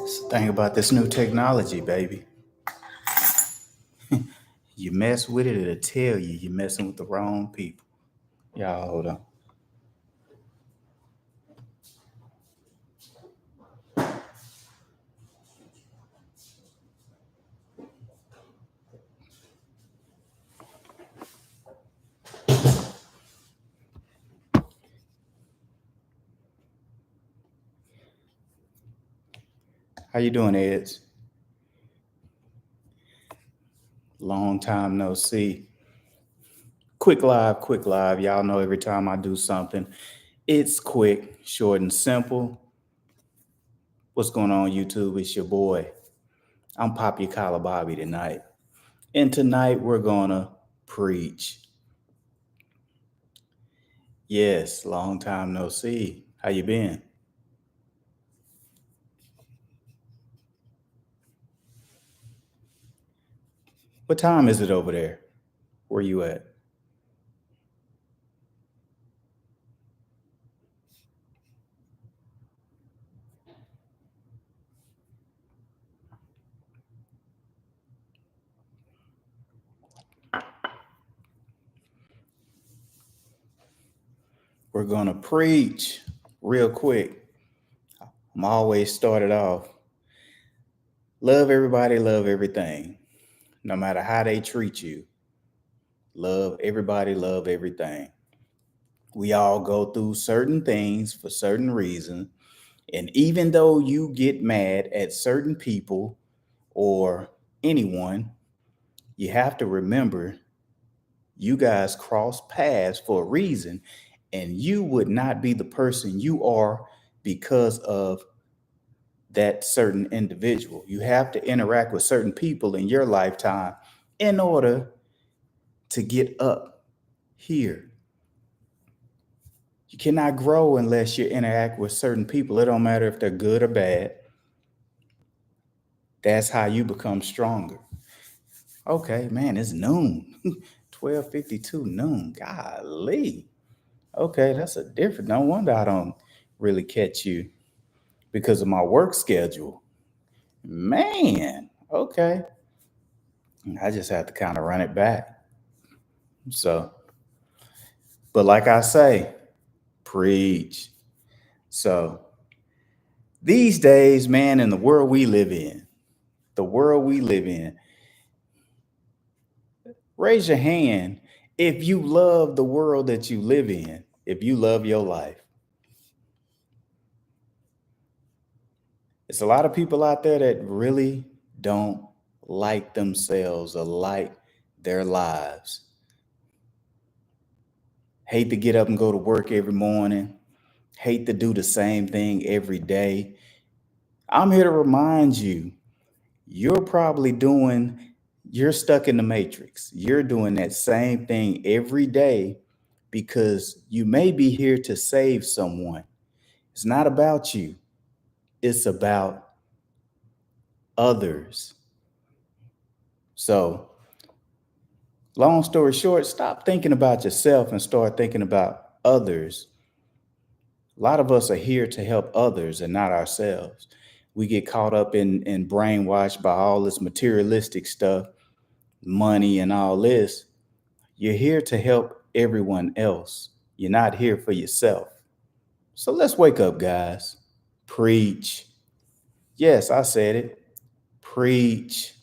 It's the thing about this new technology, baby. You mess with it, it'll tell you you're messing with the wrong people. Y'all, hold on. How you doing, Eds? Long time no see. Quick live, quick live. Y'all know every time I do something, it's quick, short, and simple. What's going on, YouTube? It's your boy. I'm Poppy Collar Bobby tonight. And tonight we're gonna preach. Yes, long time no see. How you been? What time is it over there? Where you at? We're gonna preach real quick. I'm always started off. Love everybody, love everything. No matter how they treat you. Love everybody, love everything. We all go through certain things for certain reasons. And even though you get mad at certain people or anyone, you have to remember you guys cross paths for a reason, and you would not be the person you are because of that certain individual. You have to interact with certain people in your lifetime in order to get up here. You cannot grow unless you interact with certain people. It don't matter if they're good or bad. That's how you become stronger. Okay, man, it's noon. 12:52 noon. Golly. Okay, that's a different. No wonder I don't really catch you because of my work schedule. Man, okay. I just have to kind of run it back. So, but like I say, preach. So, these days, man, in the world we live in, the world we live in, raise your hand if you love the world that you live in, if you love your life. It's a lot of people out there that really don't like themselves or like their lives. Hate to get up and go to work every morning, hate to do the same thing every day. I'm here to remind you, you're probably doing, you're stuck in the matrix. You're doing that same thing every day because you may be here to save someone. It's not about you, it's about others. So, long story short, stop thinking about yourself and start thinking about others. A lot of us are here to help others and not ourselves. We get caught up in brainwashed by all this materialistic stuff, money and all this. You're here to help everyone else. You're not here for yourself. So let's wake up, guys. Preach. Yes, I said it. Preach.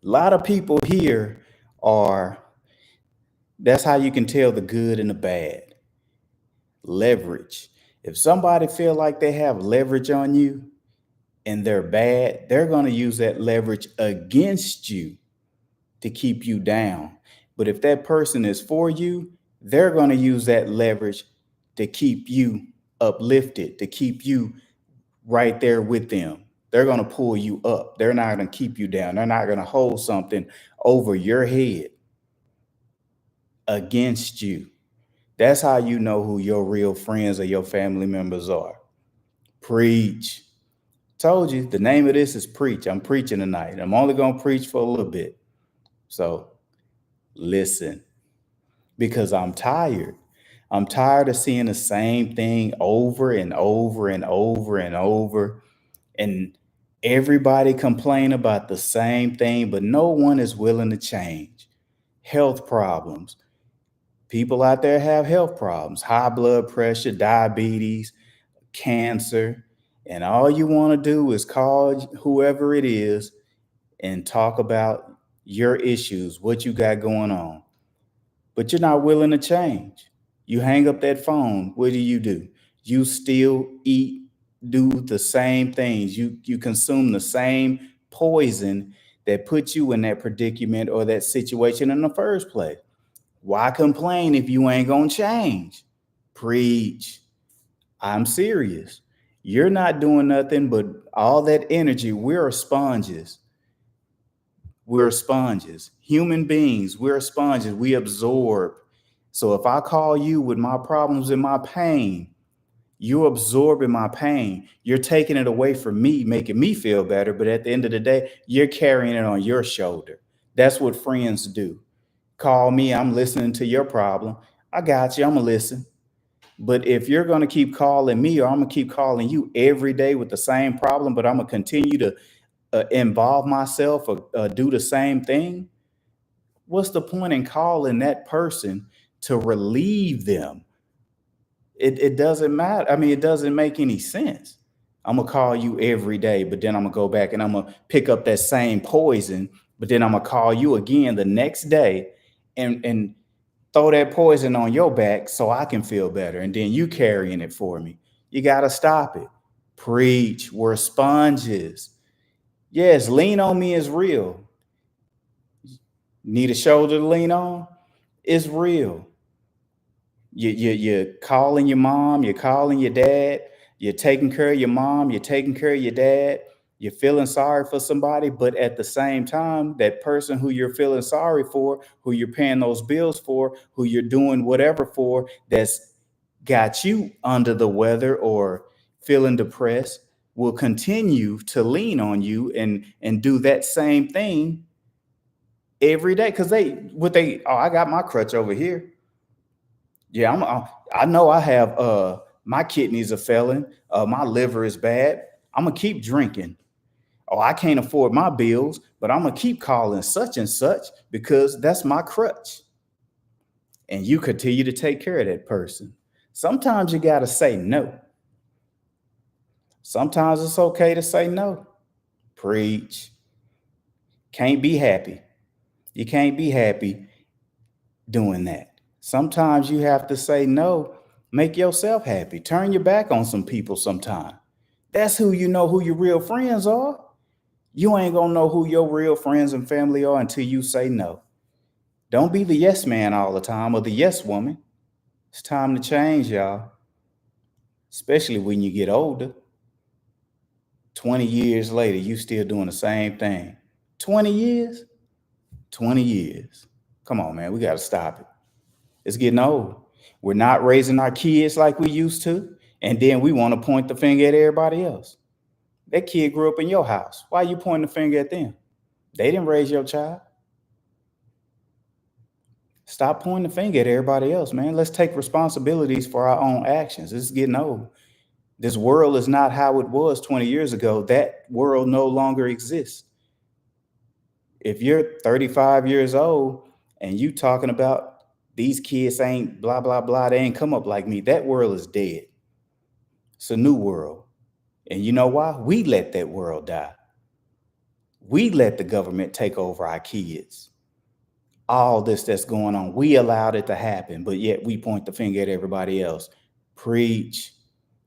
A lot of people here are, that's how you can tell the good and the bad. Leverage. If somebody feel like they have leverage on you and they're bad, they're going to use that leverage against you to keep you down. But if that person is for you, they're going to use that leverage to keep you uplifted, to keep you right there with them. They're going to pull you up. They're not going to keep you down. They're not going to hold something over your head against you. That's how you know who your real friends or your family members are. Preach. Told you the name of this is preach. I'm preaching tonight. I'm only going to preach for a little bit. So listen, because I'm tired. I'm tired of seeing the same thing over and over and over and over. And everybody complain about the same thing, but no one is willing to change. Health problems. People out there have health problems, high blood pressure, diabetes, cancer, and all you want to do is call whoever it is and talk about your issues, what you got going on. But you're not willing to change. You hang up that phone. What do? You still eat, do the same things. You consume the same poison that put you in that predicament or that situation in the first place. Why complain if you ain't gonna change? Preach. I'm serious. You're not doing nothing but all that energy. We're sponges. We're sponges. Human beings, we're sponges. We absorb. So if I call you with my problems and my pain, you're absorbing my pain. You're taking it away from me, making me feel better. But at the end of the day, you're carrying it on your shoulder. That's what friends do. Call me, I'm listening to your problem. I got you, I'm gonna listen. But if you're gonna keep calling me or I'm gonna keep calling you every day with the same problem, but I'm gonna continue to involve myself or do the same thing, what's the point in calling that person to relieve them? It doesn't matter. I mean, it doesn't make any sense. I'm gonna call you every day, but then I'm gonna go back and I'm gonna pick up that same poison, but then I'm gonna call you again the next day and throw that poison on your back so I can feel better. And then you carrying it for me. You gotta stop it. Preach. We're sponges. Yes, lean on me is real. Need a shoulder to lean on? It's real. You're calling your mom, you're calling your dad, you're taking care of your mom, you're taking care of your dad, you're feeling sorry for somebody, but at the same time, that person who you're feeling sorry for, who you're paying those bills for, who you're doing whatever for, that's got you under the weather or feeling depressed, will continue to lean on you and do that same thing every day. Because I got my crutch over here. Yeah, I know I have my kidneys are failing, my liver is bad. I'm gonna keep drinking. Oh, I can't afford my bills, but I'm gonna keep calling such and such because that's my crutch. And you continue to take care of that person. Sometimes you gotta say no. Sometimes it's okay to say no. Preach. Can't be happy. You can't be happy doing that. Sometimes you have to say no, make yourself happy. Turn your back on some people sometime. That's who you know who your real friends are. You ain't gonna know who your real friends and family are until you say no. Don't be the yes man all the time or the yes woman. It's time to change, y'all. Especially when you get older. 20 years later, you still doing the same thing. 20 years? 20 years. Come on, man. We got to stop it. It's getting old. We're not raising our kids like we used to. And then we want to point the finger at everybody else. That kid grew up in your house. Why are you pointing the finger at them? They didn't raise your child. Stop pointing the finger at everybody else, man. Let's take responsibilities for our own actions. It's getting old. This world is not how it was 20 years ago. That world no longer exists. If you're 35 years old and you talking about these kids ain't blah, blah, blah, they ain't come up like me, that world is dead. It's a new world. And you know why? We let that world die. We let the government take over our kids. All this that's going on, we allowed it to happen, but yet we point the finger at everybody else. Preach.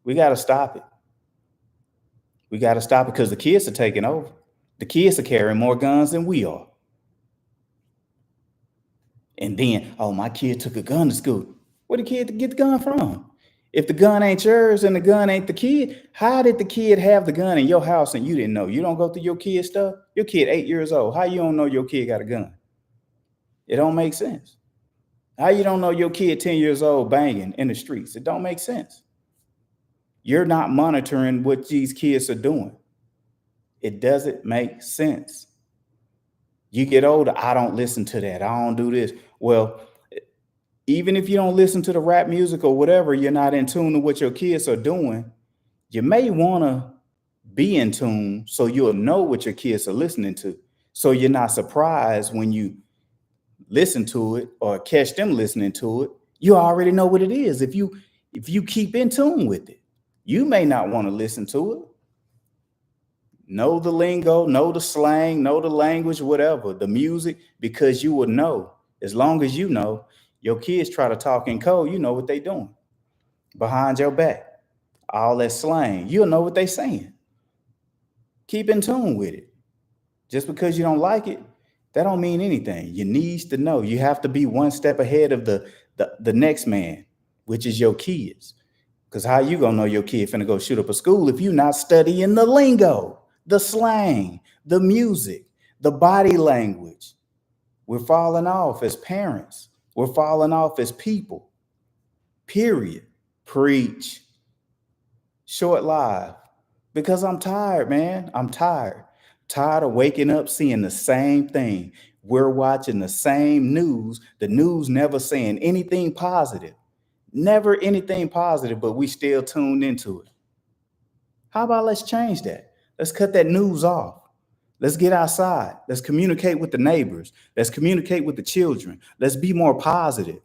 We got to stop it. We got to stop it because the kids are taking over. The kids are carrying more guns than we are. And then, oh, my kid took a gun to school. Where the kid get the gun from? If the gun ain't yours and the gun ain't the kid, how did the kid have the gun in your house and you didn't know? You don't go through your kid stuff? Your kid 8 years old. How you don't know your kid got a gun? It don't make sense. How you don't know your kid 10 years old banging in the streets? It don't make sense. You're not monitoring what these kids are doing. It doesn't make sense. You get older, I don't listen to that. I don't do this. Well, even if you don't listen to the rap music or whatever, you're not in tune to what your kids are doing. You may want to Be in tune so you'll know what your kids are listening to. So you're not surprised when you listen to it or catch them listening to it. You already know what it is. If you keep in tune with it, you may not want to listen to it. Know the lingo, know the slang, know the language, whatever, the music, because you will know. As long as you know, your kids try to talk in code, you know what they doing behind your back. All that slang, you'll know what they saying. Keep in tune with it. Just because you don't like it, that don't mean anything. You needs to know. You have to be one step ahead of the next man, which is your kids. Because how you gonna know your kid finna go shoot up a school if you not studying the lingo, the slang, the music, the body language? We're falling off as parents. We're falling off as people. Period. Preach. Short live. Because I'm tired, man. I'm tired. Tired of waking up seeing the same thing. We're watching the same news. The news never saying anything positive. Never anything positive, but we still tuned into it. How about let's change that? Let's cut that news off. Let's get outside. Let's communicate with the neighbors. Let's communicate with the children. Let's be more positive.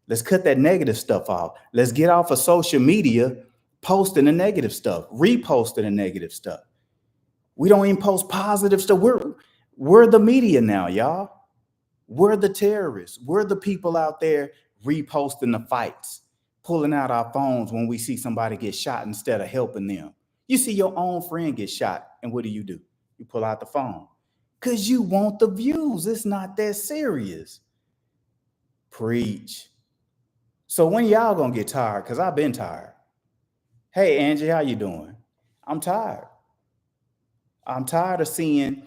Let's cut that negative stuff off. Let's get off of social media posting the negative stuff, reposting the negative stuff. We don't even post positive stuff. We're the media now, y'all. We're the terrorists. We're the people out there reposting the fights, pulling out our phones when we see somebody get shot instead of helping them. You see your own friend get shot, and what do? You pull out the phone because you want the views. It's not that serious. Preach. So when y'all gonna get tired? Because I've been tired. Hey, Angie, how you doing? I'm tired. I'm tired of seeing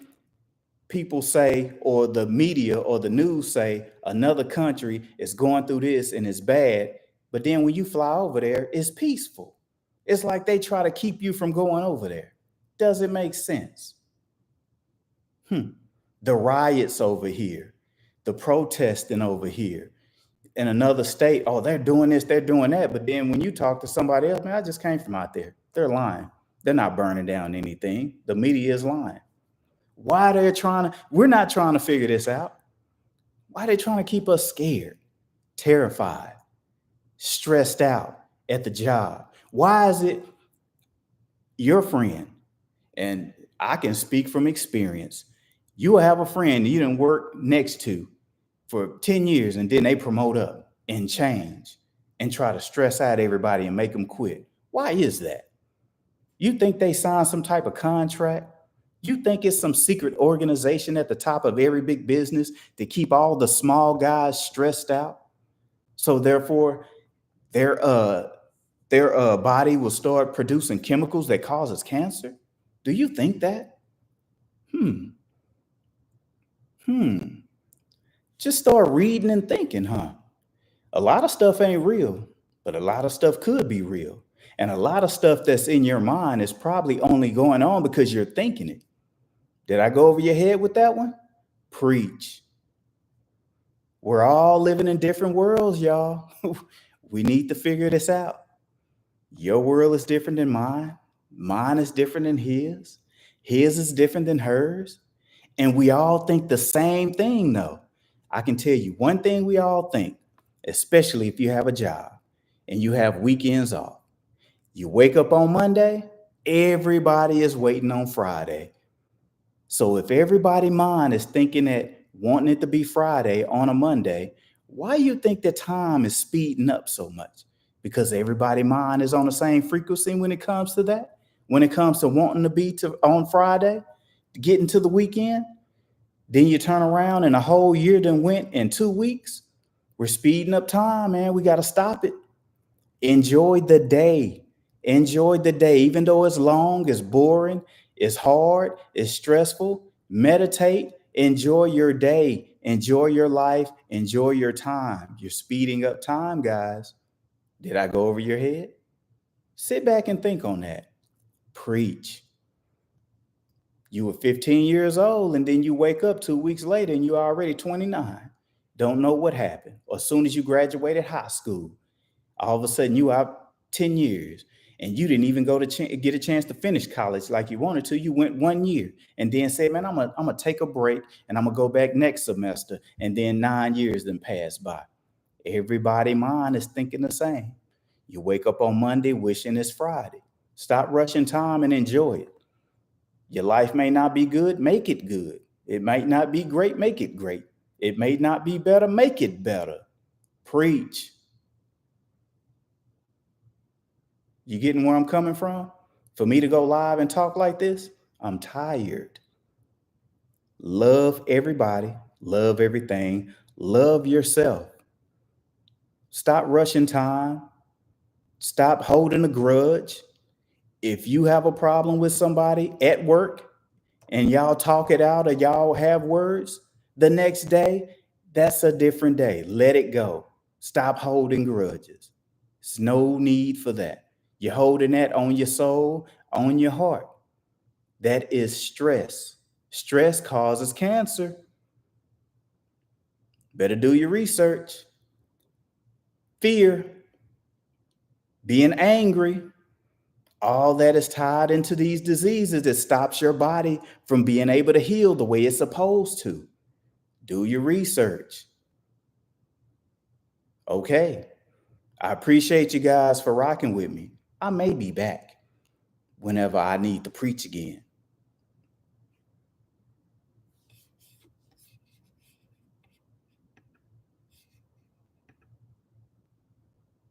people say, or the media or the news say, another country is going through this and it's bad. But then when you fly over there, it's peaceful. It's like they try to keep you from going over there. Does it make sense? The riots over here, the protesting over here in another state, oh, they're doing this, they're doing that. But then when you talk to somebody else, man, I just came from out there. They're lying. They're not burning down anything. The media is lying. Why we're not trying to figure this out. Why are they trying to keep us scared, terrified, stressed out at the job? Why is it your friend? And I can speak from experience. You will have a friend you didn't work next to for 10 years, and then they promote up and change and try to stress out everybody and make them quit. Why is that? You think they signed some type of contract? You think it's some secret organization at the top of every big business to keep all the small guys stressed out? So therefore, their body will start producing chemicals that causes cancer? Do you think that? Just start reading and thinking, A lot of stuff ain't real, but a lot of stuff could be real. And a lot of stuff that's in your mind is probably only going on because you're thinking it. Did I go over your head with that one? Preach. We're all living in different worlds, y'all. We need to figure this out. Your world is different than mine. Mine is different than his. His is different than hers. And we all think the same thing, though. I can tell you one thing we all think, especially if you have a job and you have weekends off. You wake up on Monday, everybody is waiting on Friday. So if everybody's mind is thinking that wanting it to be Friday on a Monday, why you think the time is speeding up so much? Because everybody's mind is on the same frequency when it comes to that. When it comes to wanting to be on Friday, getting to the weekend, then you turn around and a whole year done went in 2 weeks. We're speeding up time, man. We got to stop it. Enjoy the day. Enjoy the day. Even though it's long, it's boring, it's hard, it's stressful. Meditate. Enjoy your day. Enjoy your life. Enjoy your time. You're speeding up time, guys. Did I go over your head? Sit back and think on that. Preach. You were 15 years old and then you wake up 2 weeks later and you're already 29. Don't know what happened. As soon as you graduated high school, all of a sudden you out 10 years and you didn't even go to get a chance to finish college like you wanted to. You went 1 year and then said, man, I'm gonna take a break and I'm gonna go back next semester. And then 9 years then passed by. Everybody mind is thinking the same. You wake up on Monday wishing it's Friday. Stop rushing time and enjoy it. Your life may not be good, make it good. It might not be great, make it great. It may not be better, make it better. Preach. You getting where I'm coming from? For me to go live and talk like this, I'm tired. Love everybody, love everything, love yourself. Stop rushing time. Stop holding a grudge. If you have a problem with somebody at work and y'all talk it out or y'all have words, the next day, that's a different day. Let it go. Stop holding grudges. There's no need for that. You're holding that on your soul, on your heart. That is stress. Stress causes cancer. Better do your research. Fear, being angry, all that is tied into these diseases that stops your body from being able to heal the way it's supposed to. Do your research. Okay. I appreciate you guys for rocking with me. I may be back whenever I need to preach again.